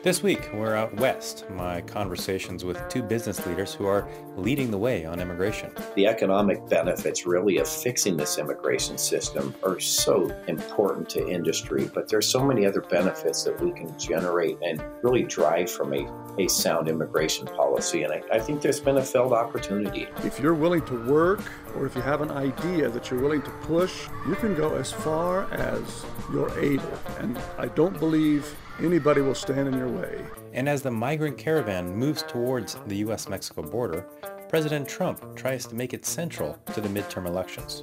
This week, we're out west, my conversations with two business leaders who are leading the way on immigration. The economic benefits really of fixing this immigration system are so important to industry, but there's so many other benefits that we can generate and really drive from a sound immigration policy. And I think there's been a failed opportunity. If you're willing to work, or if you have an idea that you're willing to push, you can go as far as you're able. And I don't believe anybody will stand in your way. And as the migrant caravan moves towards the U.S.-Mexico border, President Trump tries to make it central to the midterm elections.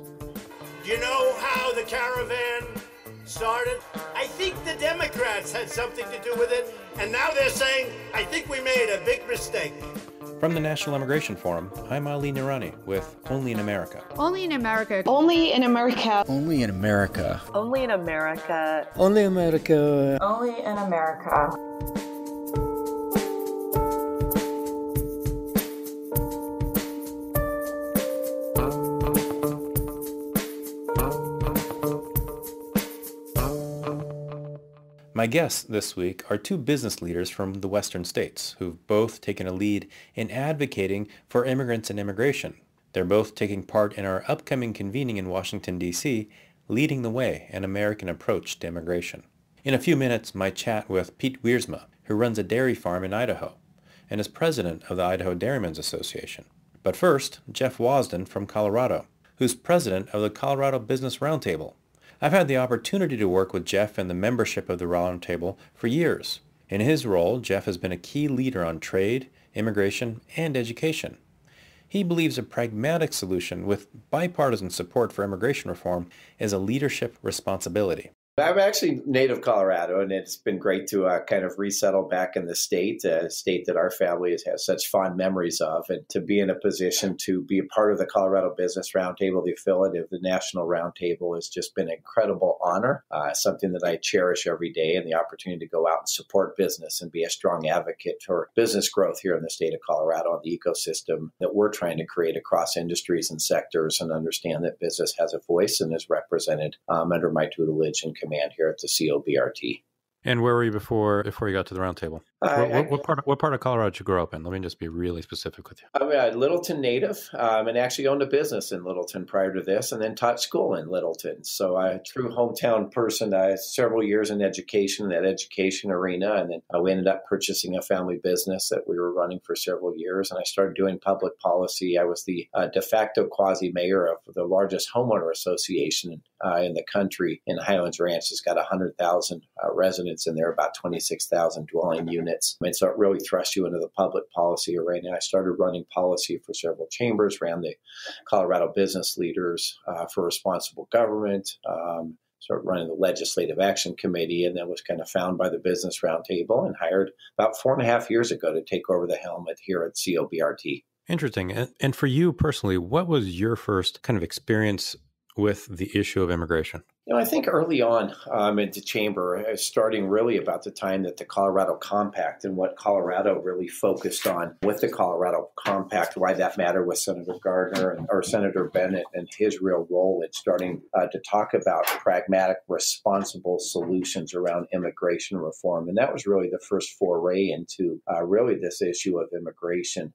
Do you know how the caravan started? I think the Democrats had something to do with it, and now they're saying, I think we made a big mistake. From the National Immigration Forum, I'm Ali Nirani with Only in America. Only in America. Only in America. Only in America. Only in America. Only America. Only in America. My guests this week are two business leaders from the western states who've both taken a lead in advocating for immigrants and immigration. They're both taking part in our upcoming convening in Washington, D.C., leading the way an American approach to immigration. In a few minutes, my chat with Pete Wiersma, who runs a dairy farm in Idaho and is president of the Idaho Dairymen's Association. But first, Jeff Wasden from Colorado, who's president of the Colorado Business Roundtable. I've had the opportunity to work with Jeff and the membership of the Roundtable for years. In his role, Jeff has been a key leader on trade, immigration, and education. He believes a pragmatic solution with bipartisan support for immigration reform is a leadership responsibility. I'm actually native Colorado, and it's been great to kind of resettle back in the state, a state that our family has such fond memories of, and to be in a position to be a part of the Colorado Business Roundtable, the affiliate of the National Roundtable, has just been an incredible honor, something that I cherish every day, and the opportunity to go out and support business and be a strong advocate for business growth here in the state of Colorado and the ecosystem that we're trying to create across industries and sectors, and understand that business has a voice and is represented under my tutelage and command here at the COBRT. And where were you before you got to the roundtable? What part of Colorado did you grow up in? Let me just be really specific with you. I'm a Littleton native, and actually owned a business in Littleton prior to this, and then taught school in Littleton. So I'm a true hometown person. Several years in education, that education arena, and then we ended up purchasing a family business that we were running for several years, and I started doing public policy. I was the de facto quasi-mayor of the largest homeowner association in the country in Highlands Ranch. It's got 100,000 residents in there, about 26,000 dwelling units. And so it really thrust you into the public policy arena. I started running policy for several chambers, ran the Colorado Business Leaders for Responsible Government, started running the Legislative Action Committee, and then was kind of found by the Business Roundtable and hired about 4.5 years ago to take over the helm here at COBRT. Interesting. And for you personally, what was your first kind of experience with the issue of immigration? I think early on at the chamber, starting really about the time that the Colorado Compact and what Colorado really focused on with the Colorado Compact, why that mattered with Senator Gardner or Senator Bennett and his real role in starting to talk about pragmatic, responsible solutions around immigration reform. And that was really the first foray into really this issue of immigration.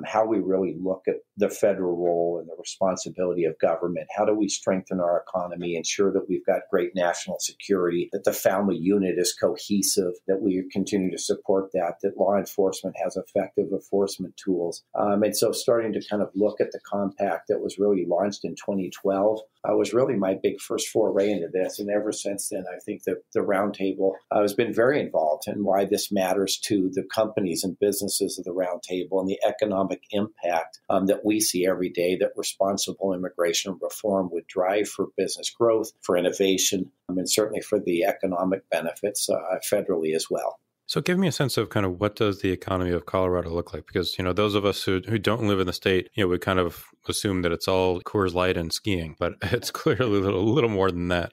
How we really look at the federal role and the responsibility of government. How do we strengthen our economy, ensure that we've got great national security, that the family unit is cohesive, that we continue to support that law enforcement has effective enforcement tools. And so starting to kind of look at the compact that was really launched in 2012 was really my big first foray into this. And ever since then, I think that the Roundtable has been very involved in why this matters to the companies and businesses of the Roundtable and the economic impact that we see every day that responsible immigration reform would drive for business growth, for innovation, and certainly for the economic benefits federally as well. So give me a sense of kind of what does the economy of Colorado look like? Because, those of us who don't live in the state, we kind of assume that it's all Coors Light and skiing, but it's clearly a little more than that.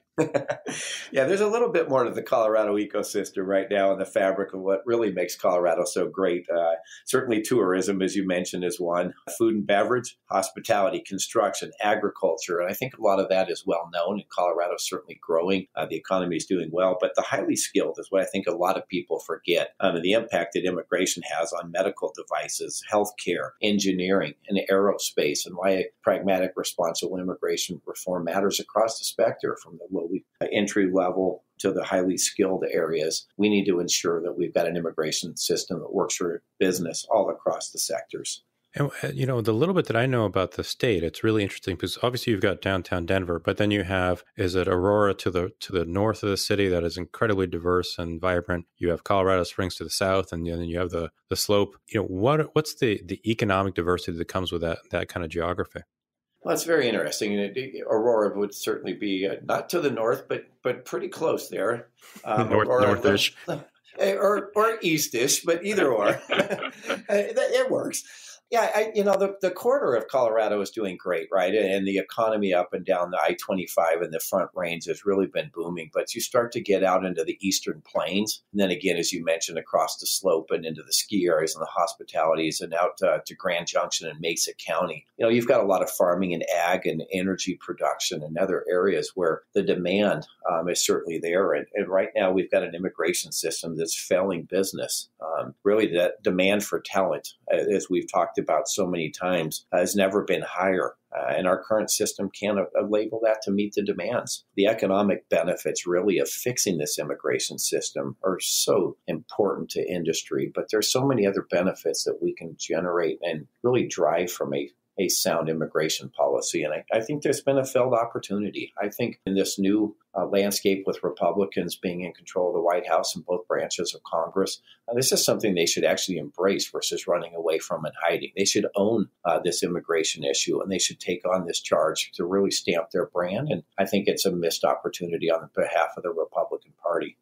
Yeah, there's a little bit more to the Colorado ecosystem right now in the fabric of what really makes Colorado so great. Certainly tourism, as you mentioned, is one. Food and beverage, hospitality, construction, agriculture. And I think a lot of that is well known. And Colorado is certainly growing. The economy is doing well. But the highly skilled is what I think a lot of people forget. And the impact that immigration has on medical devices, healthcare, engineering, and aerospace, and why pragmatic, responsible immigration reform matters across the spectrum from the lowly entry level to the highly skilled areas. We need to ensure that we've got an immigration system that works for business all across the sectors. And, the little bit that I know about the state, it's really interesting because obviously you've got downtown Denver, but then you have, is it Aurora to the north of the city that is incredibly diverse and vibrant? You have Colorado Springs to the south, and then you have the slope. What's the economic diversity that comes with that kind of geography? Well, it's very interesting. Aurora would certainly be not to the north, but pretty close there. Northish. Or eastish, but either or. It works. Yeah, the corridor of Colorado is doing great, right? And the economy up and down the I-25 and the Front Range has really been booming. But you start to get out into the eastern plains, and then again, as you mentioned, across the slope and into the ski areas and the hospitalities and out to Grand Junction and Mesa County. You've got a lot of farming and ag and energy production and other areas where the demand is certainly there. And right now, we've got an immigration system that's failing business. Really, that demand for talent, as we've talked about so many times, has never been higher. And our current system can't label that to meet the demands. The economic benefits really of fixing this immigration system are so important to industry, but there's so many other benefits that we can generate and really drive from a sound immigration policy. And I think there's been a failed opportunity. I think in this new landscape with Republicans being in control of the White House and both branches of Congress, this is something they should actually embrace versus running away from and hiding. They should own this immigration issue, and they should take on this charge to really stamp their brand. And I think it's a missed opportunity on behalf of the Republican Party.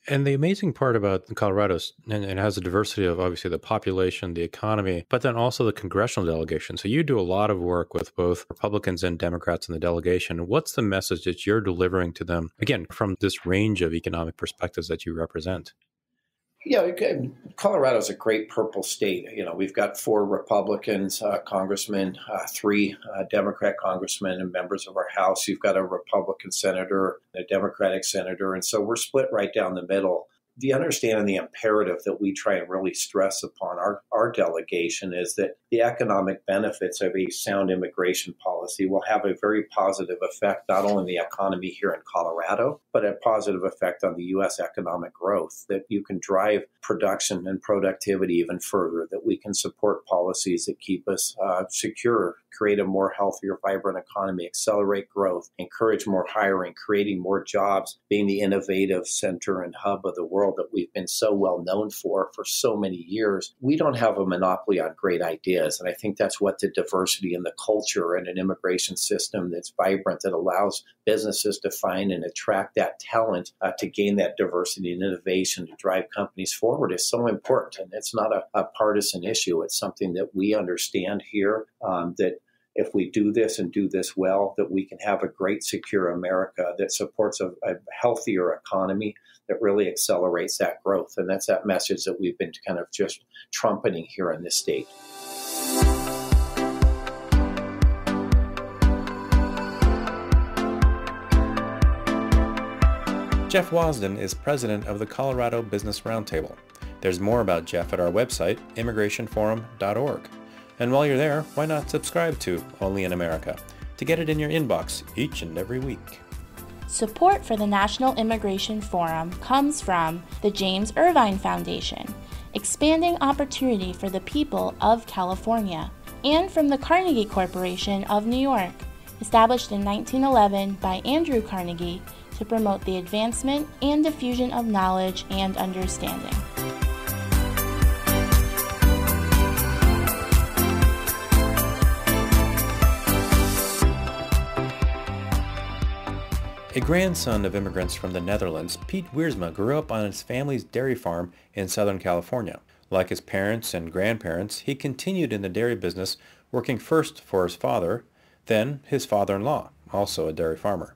And the amazing part about Colorado is, and it has a diversity of obviously the population, the economy, but then also the congressional delegation. So you do a lot of work with both Republicans and Democrats in the delegation. What's the message that you're delivering to them, again, from this range of economic perspectives that you represent? Yeah, Colorado is a great purple state. We've got 4 Republicans, congressmen, 3 Democrat congressmen and members of our House. You've got a Republican senator, a Democratic senator. And so we're split right down the middle. The understanding, the imperative that we try and really stress upon our delegation is that the economic benefits of a sound immigration policy will have a very positive effect, not only on the economy here in Colorado, but a positive effect on the U.S. economic growth, that you can drive production and productivity even further, that we can support policies that keep us secure, create a more healthier, vibrant economy, accelerate growth, encourage more hiring, creating more jobs, being the innovative center and hub of the world that we've been so well known for so many years. We don't have a monopoly on great ideas. And I think that's what the diversity and the culture and an immigration system that's vibrant, that allows businesses to find and attract that talent to gain that diversity and innovation to drive companies forward is so important. And it's not a partisan issue. It's something that we understand here, that if we do this and do this well, that we can have a great, secure America that supports a healthier economy that really accelerates that growth. And that's that message that we've been kind of just trumpeting here in this state. Jeff Wasden is president of the Colorado Business Roundtable. There's more about Jeff at our website, immigrationforum.org. And while you're there, why not subscribe to Only in America to get it in your inbox each and every week. Support for the National Immigration Forum comes from the James Irvine Foundation, expanding opportunity for the people of California, and from the Carnegie Corporation of New York, established in 1911 by Andrew Carnegie to promote the advancement and diffusion of knowledge and understanding. A grandson of immigrants from the Netherlands, Pete Wiersma grew up on his family's dairy farm in Southern California. Like his parents and grandparents, he continued in the dairy business, working first for his father, then his father-in-law, also a dairy farmer.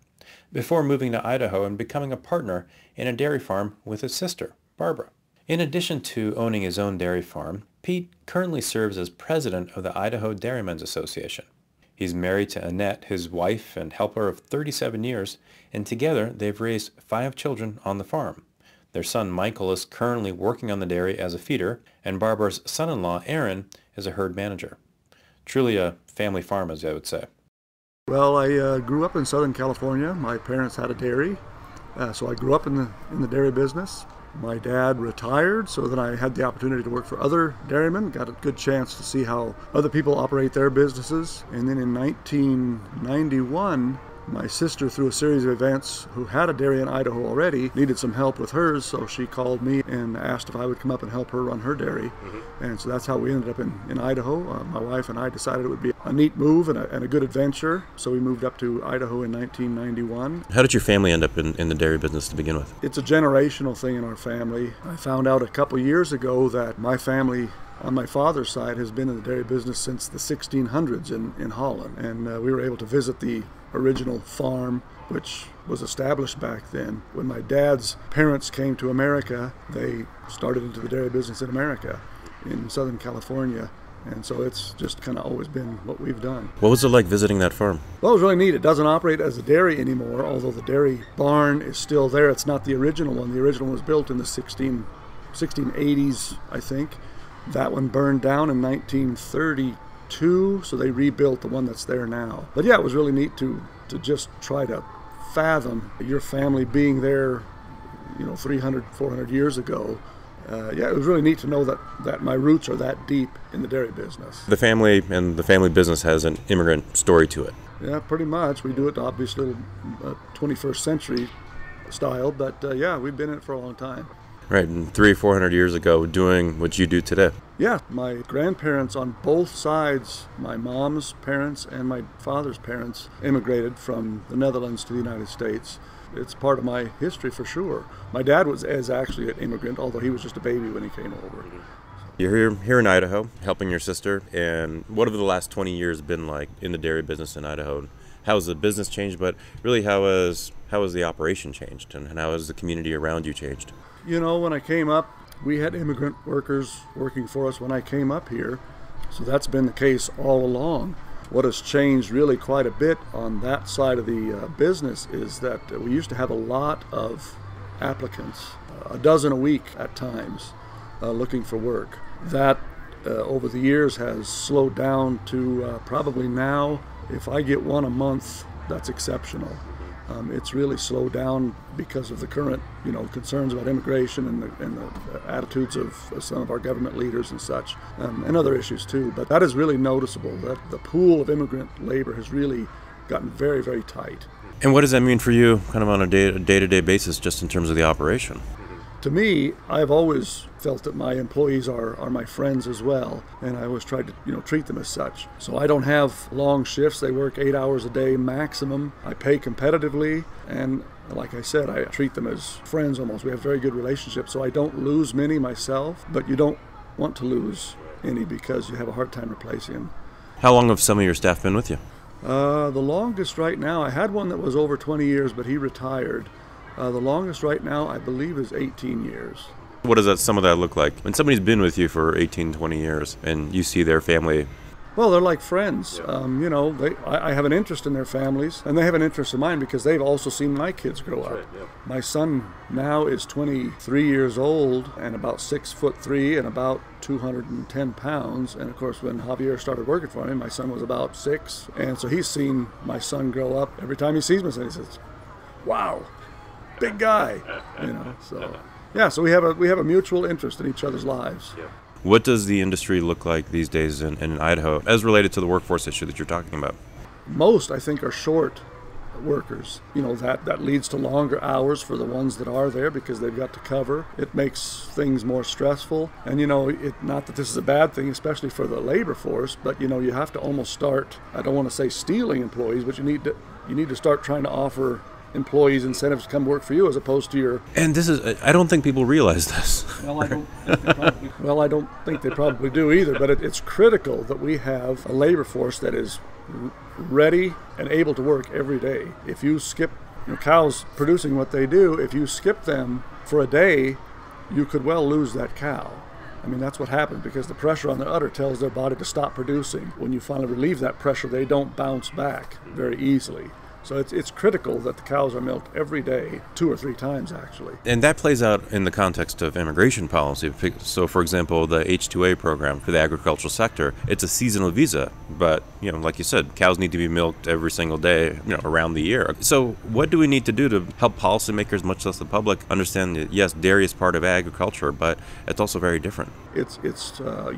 before moving to Idaho and becoming a partner in a dairy farm with his sister, Barbara. In addition to owning his own dairy farm, Pete currently serves as president of the Idaho Dairymen's Association. He's married to Annette, his wife and helper of 37 years, and together they've raised 5 children on the farm. Their son Michael is currently working on the dairy as a feeder, and Barbara's son-in-law Aaron is a herd manager. Truly a family farm, as I would say. Well, I grew up in Southern California. My parents had a dairy, so I grew up in the dairy business. My dad retired, so then I had the opportunity to work for other dairymen, got a good chance to see how other people operate their businesses. And then in 1991, my sister, through a series of events, who had a dairy in Idaho already, needed some help with hers, so she called me and asked if I would come up and help her run her dairy. And so that's how we ended up in Idaho. My wife and I decided it would be a neat move and a good adventure, so we moved up to Idaho in 1991. How did your family end up in the dairy business to begin with? It's a generational thing in our family. I found out a couple years ago that my family on my father's side has been in the dairy business since the 1600s in Holland, and we were able to visit the original farm, which was established back then. When my dad's parents came to America, they started into the dairy business in America, in Southern California, and so it's just kind of always been what we've done. What was it like visiting that farm? Well, it was really neat. It doesn't operate as a dairy anymore, although the dairy barn is still there. It's not the original one. The original one was built in the 1680s, I think. That one burned down in 1932, so they rebuilt the one that's there now. But yeah, it was really neat to just try to fathom your family being there, 300, 400 years ago. Yeah, it was really neat to know that my roots are that deep in the dairy business. The family and the family business has an immigrant story to it. Yeah, pretty much. We do it obviously 21st century style, but yeah, we've been in it for a long time. Right, and 300 or 400 years ago, doing what you do today. Yeah, my grandparents on both sides, my mom's parents and my father's parents, immigrated from the Netherlands to the United States. It's part of my history for sure. My dad is actually an immigrant, although he was just a baby when he came over. You're here in Idaho, helping your sister, and what have the last 20 years been like in the dairy business in Idaho? How has the business changed, but really how has the operation changed, and how has the community around you changed? When I came up, we had immigrant workers working for us when I came up here, so that's been the case all along. What has changed really quite a bit on that side of the business is that we used to have a lot of applicants, a dozen a week at times, looking for work. That over the years has slowed down to probably now, if I get one a month, that's exceptional. It's really slowed down because of the current, concerns about immigration and the attitudes of some of our government leaders and such, and other issues too. But that is really noticeable, that the pool of immigrant labor has really gotten very, very tight. And what does that mean for you kind of on a day-to-day basis, just in terms of the operation? To me, I've always felt that my employees are my friends as well, and I always tried to treat them as such. So I don't have long shifts. They work 8 hours a day maximum. I pay competitively, and like I said, I treat them as friends almost. We have very good relationships, so I don't lose many myself, but you don't want to lose any because you have a hard time replacing them. How long have some of your staff been with you? The longest right now, I had one that was over 20 years, but he retired. The longest right now, I believe, is 18 years. What does some of that look like? When somebody's been with you for 18, 20 years and you see their family? Well, they're like friends. I have an interest in their families, and they have an interest in mine because they've also seen my kids grow up. My son now is 23 years old and about 6'3" and about 210 pounds. And of course, when Javier started working for me, my son was about 6. And so he's seen my son grow up. Every time he sees me, he says, "Wow, big guy." So yeah, so we have a mutual interest in each other's lives. What does the industry look like these days in Idaho as related to the workforce issue that you're talking about? Most, I think, are short workers. That leads to longer hours for the ones that are there because they've got to cover. It makes things more stressful. And not that this is a bad thing, especially for the labor force, but you have to almost start, I don't want to say stealing employees, but you need to start trying to offer employees incentives to come work for you as opposed to your... And I don't think people realize this. Well, I don't think they probably do either, but it's critical that we have a labor force that is ready and able to work every day. If you skip Cows producing what they do, if you skip them for a day, you could well lose that cow. I mean, that's what happens because the pressure on the udder tells their body to stop producing. When you finally relieve that pressure, they don't bounce back very easily. So it's critical that the cows are milked every day, 2 or 3 times actually. And that plays out in the context of immigration policy. So, for example, the H-2A program for the agricultural sector, it's a seasonal visa. But, like you said, cows need to be milked every single day, around the year. So what do we need to do to help policymakers, much less the public, understand that, yes, dairy is part of agriculture, but it's also very different? It's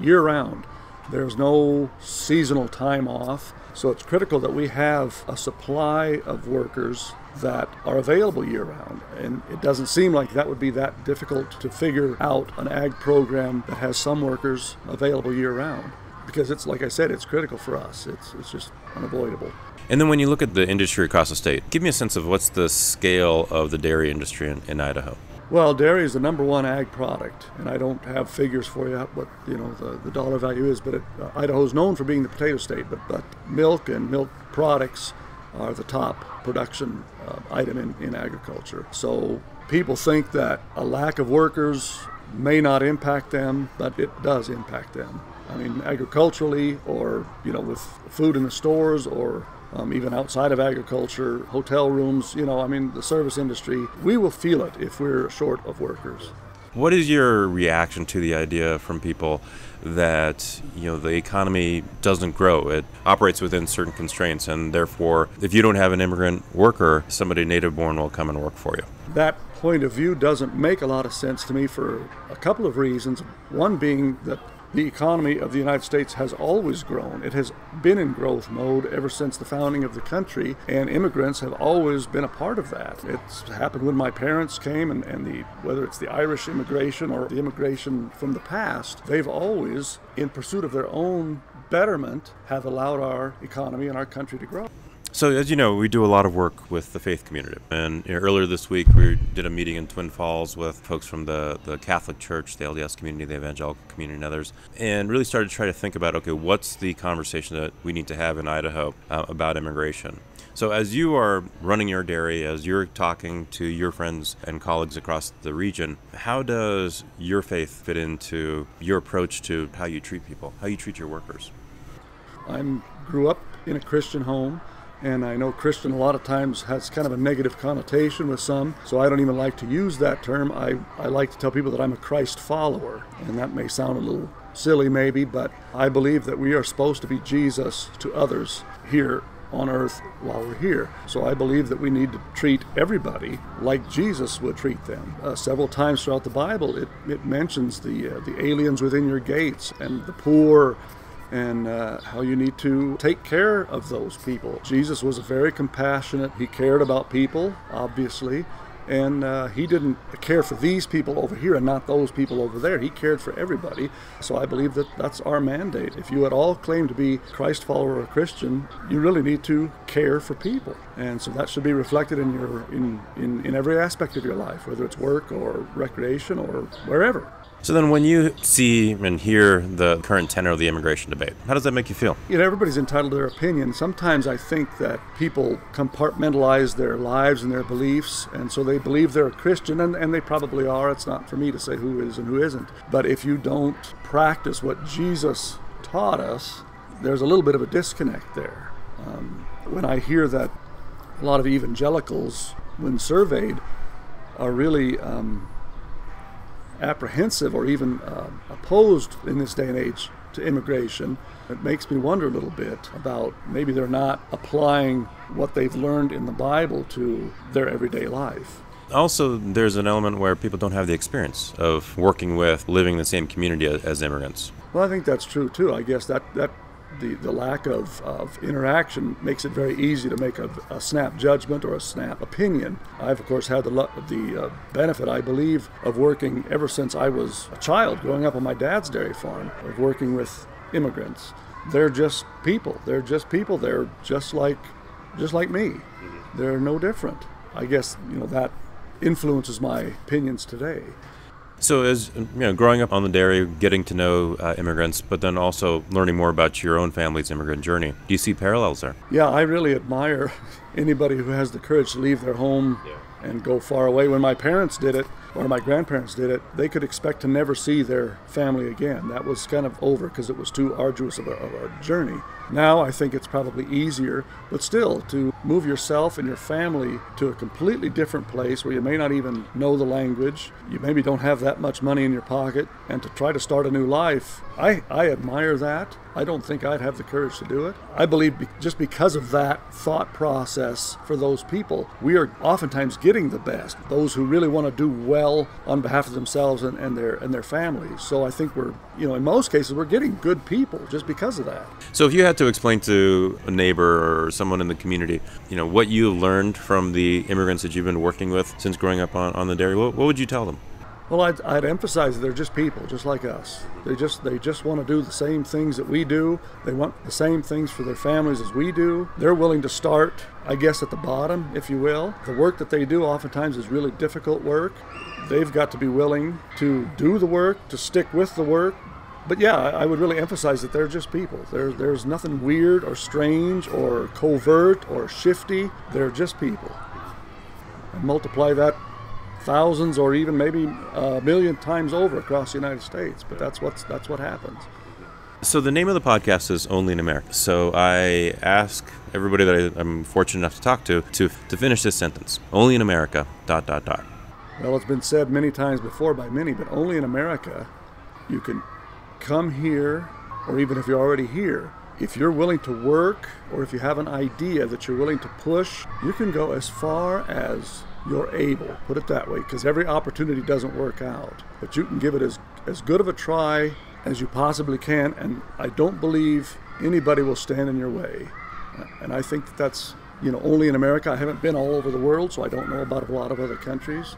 year-round. There's no seasonal time off. So it's critical that we have a supply of workers that are available year-round. And it doesn't seem like that would be that difficult to figure out an ag program that has some workers available year-round. Because it's, like I said, it's critical for us. It's just unavoidable. And then when you look at the industry across the state, give me a sense of what's the scale of the dairy industry in Idaho. Well, dairy is the #1 ag product, and I don't have figures for you what the dollar value is, but Idaho is known for being the potato state, but milk and milk products are the top production item in agriculture. So people think that a lack of workers may not impact them, but it does impact them. I mean, agriculturally, or with food in the stores, or even outside of agriculture, hotel rooms, the service industry, we will feel it if we're short of workers. What is your reaction to the idea from people that, the economy doesn't grow? It operates within certain constraints, and therefore, if you don't have an immigrant worker, somebody native-born will come and work for you. That point of view doesn't make a lot of sense to me for a couple of reasons. One being that the economy of the United States has always grown. It has been in growth mode ever since the founding of the country, and immigrants have always been a part of that. It's happened when my parents came, and whether it's the Irish immigration or the immigration from the past, they've always, in pursuit of their own betterment, have allowed our economy and our country to grow. So, as you know, we do a lot of work with the faith community. And earlier this week, we did a meeting in Twin Falls with folks from the Catholic Church, the LDS community, the evangelical community, and others, and really started to try to think about, okay, what's the conversation that we need to have in Idaho about immigration? So as you are running your dairy, as you're talking to your friends and colleagues across the region, how does your faith fit into your approach to how you treat people, how you treat your workers? I grew up in a Christian home. And I know Christian a lot of times has kind of a negative connotation with some, so I don't even like to use that term. I like to tell people that I'm a Christ follower, and that may sound a little silly maybe, but I believe that we are supposed to be Jesus to others here on earth while we're here. So I believe that we need to treat everybody like Jesus would treat them. Several times throughout the Bible, it mentions the aliens within your gates and the poor, and how you need to take care of those people. Jesus was very compassionate. He cared about people, obviously, and he didn't care for these people over here and not those people over there. He cared for everybody. So I believe that that's our mandate. If you at all claim to be a Christ follower or a Christian, you really need to care for people. And so that should be reflected in your in every aspect of your life, whether it's work or recreation or wherever. So then when you see and hear the current tenor of the immigration debate, how does that make you feel? Everybody's entitled to their opinion. Sometimes I think that people compartmentalize their lives and their beliefs, and so they believe they're a Christian, and they probably are. It's not for me to say who is and who isn't. But if you don't practice what Jesus taught us, there's a little bit of a disconnect there. When I hear that a lot of evangelicals, when surveyed, are really apprehensive or even opposed in this day and age to immigration, it makes me wonder a little bit about maybe they're not applying what they've learned in the Bible to their everyday life. Also, there's an element where people don't have the experience of working with, living in the same community as immigrants. Well, I think that's true too. I guess that the lack of interaction makes it very easy to make a snap judgment or a snap opinion. I've, of course, had the benefit, I believe, of working ever since I was a child, growing up on my dad's dairy farm, of working with immigrants. They're just people. They're just people. They're just like me. They're no different. I guess, that influences my opinions today. So as growing up on the dairy, getting to know immigrants, but then also learning more about your own family's immigrant journey, do you see parallels there? Yeah, I really admire anybody who has the courage to leave their home and go far away. When my parents did it, or my grandparents did it, they could expect to never see their family again. That was kind of over because it was too arduous of a journey. Now I think it's probably easier, but still, to move yourself and your family to a completely different place where you may not even know the language, you maybe don't have that much money in your pocket, and to try to start a new life, I admire that. I don't think I'd have the courage to do it. I believe just because of that thought process for those people, we are oftentimes getting the best, those who really want to do well on behalf of themselves and their families. So I think we're, in most cases, we're getting good people just because of that. So if you had to explain to a neighbor or someone in the community, what you learned from the immigrants that you've been working with since growing up on the dairy, what would you tell them? Well, I'd emphasize that they're just people, just like us. They just want to do the same things that we do. They want the same things for their families as we do. They're willing to start, I guess, at the bottom, if you will. The work that they do oftentimes is really difficult work. They've got to be willing to do the work, to stick with the work. But yeah, I would really emphasize that they're just people. There's nothing weird or strange or covert or shifty. They're just people. And multiply that thousands or even maybe a million times over across the United States. But that's what happens. So the name of the podcast is Only in America. So I ask everybody that I'm fortunate enough to talk to finish this sentence. Only in America, ... Well, it's been said many times before by many, but only in America you can come here, or even if you're already here, if you're willing to work, or if you have an idea that you're willing to push, you can go as far as you're able, put it that way, because every opportunity doesn't work out. But you can give it as good of a try as you possibly can, and I don't believe anybody will stand in your way. And I think that's, only in America. I haven't been all over the world, so I don't know about a lot of other countries.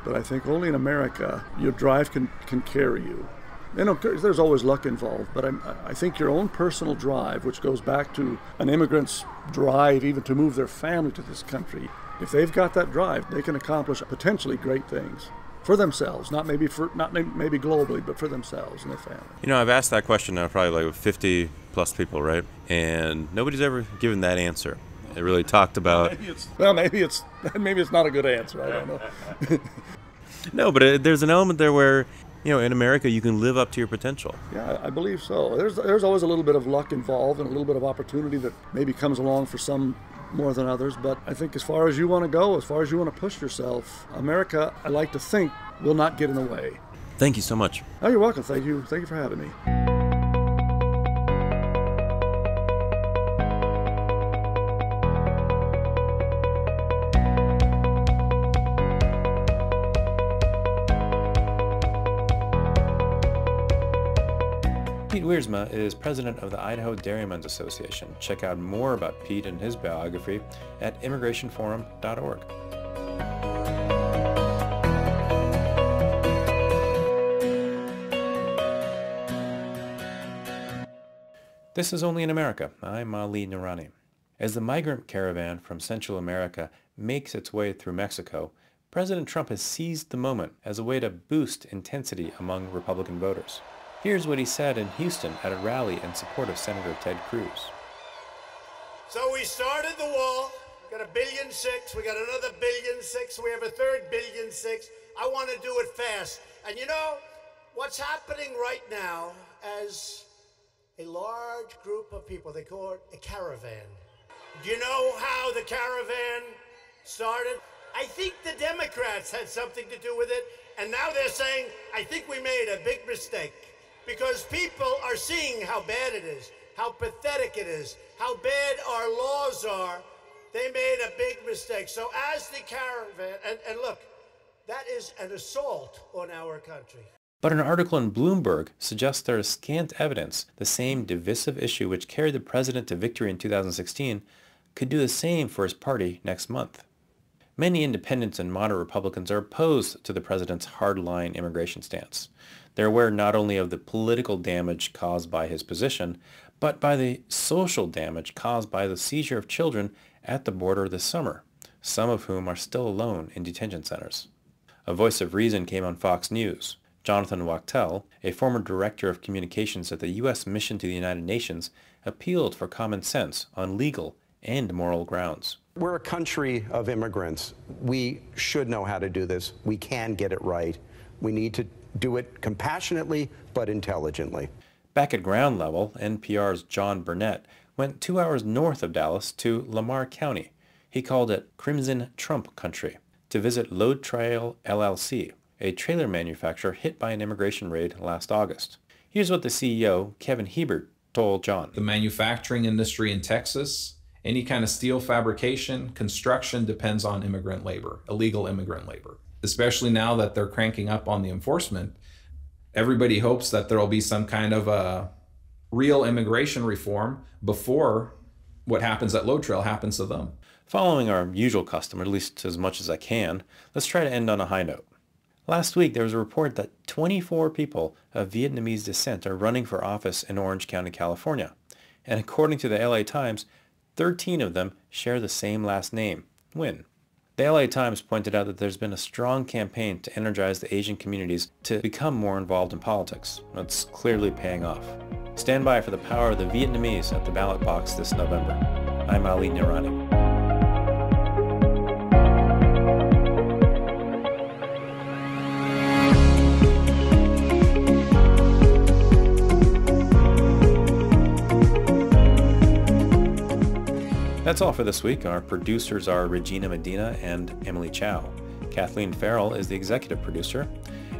But I think only in America, your drive can carry you. There's always luck involved, but I think your own personal drive, which goes back to an immigrant's drive even to move their family to this country, if they've got that drive, they can accomplish potentially great things for themselves, not maybe globally, but for themselves and their family. I've asked that question now probably like 50 plus people, right? And nobody's ever given that answer. It really talked about. Maybe it's not a good answer. I don't know. No, but there's an element there where, in America, you can live up to your potential. Yeah, I believe so. There's always a little bit of luck involved and a little bit of opportunity that maybe comes along for some more than others. But I think as far as you want to go, as far as you want to push yourself, America, I like to think, will not get in the way. Thank you so much. Oh, you're welcome. Thank you for having me. Pete Wiersma is president of the Idaho Dairymen's Association. Check out more about Pete and his biography at immigrationforum.org. This is Only in America. I'm Ali Noorani. As the migrant caravan from Central America makes its way through Mexico, President Trump has seized the moment as a way to boost intensity among Republican voters. Here's what he said in Houston at a rally in support of Senator Ted Cruz. So we started the wall, got $1.6 billion, we got another $1.6 billion, we have a third $1.6 billion. I want to do it fast. And what's happening right now as a large group of people, they call it a caravan. Do you know how the caravan started? I think the Democrats had something to do with it, and now they're saying, I think we made a big mistake. Because people are seeing how bad it is, how pathetic it is, how bad our laws are. They made a big mistake. So as the caravan, and look, that is an assault on our country. But an article in Bloomberg suggests there is scant evidence the same divisive issue which carried the president to victory in 2016 could do the same for his party next month. Many independents and moderate Republicans are opposed to the president's hardline immigration stance. They're aware not only of the political damage caused by his position, but by the social damage caused by the seizure of children at the border this summer, some of whom are still alone in detention centers. A voice of reason came on Fox News. Jonathan Wachtel, a former director of communications at the U.S. Mission to the United Nations, appealed for common sense on legal and moral grounds. We're a country of immigrants. We should know how to do this. We can get it right. We need to do it compassionately but intelligently. Back at ground level, NPR's John Burnett went 2 hours north of Dallas to Lamar County. He called it Crimson Trump Country, to visit Load Trail LLC, a trailer manufacturer hit by an immigration raid last August. Here's what the CEO, Kevin Hebert, told John. The manufacturing industry in Texas, any kind of steel fabrication, construction depends on immigrant labor, illegal immigrant labor. Especially now that they're cranking up on the enforcement, everybody hopes that there'll be some kind of a real immigration reform before what happens at Load Trail happens to them. Following our usual custom, at least as much as I can, let's try to end on a high note. Last week, there was a report that 24 people of Vietnamese descent are running for office in Orange County, California. And according to the LA Times, 13 of them share the same last name, Nguyen. The LA Times pointed out that there's been a strong campaign to energize the Asian communities to become more involved in politics. It's clearly paying off. Stand by for the power of the Vietnamese at the ballot box this November. I'm Ali Nirani. That's all for this week. Our producers are Regina Medina and Emily Chow. Kathleen Farrell is the executive producer,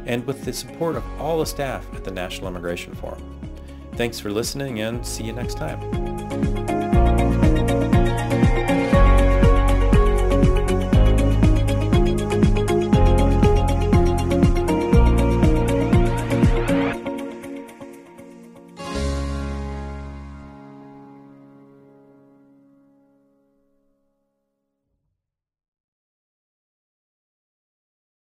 and with the support of all the staff at the National Immigration Forum. Thanks for listening, and see you next time.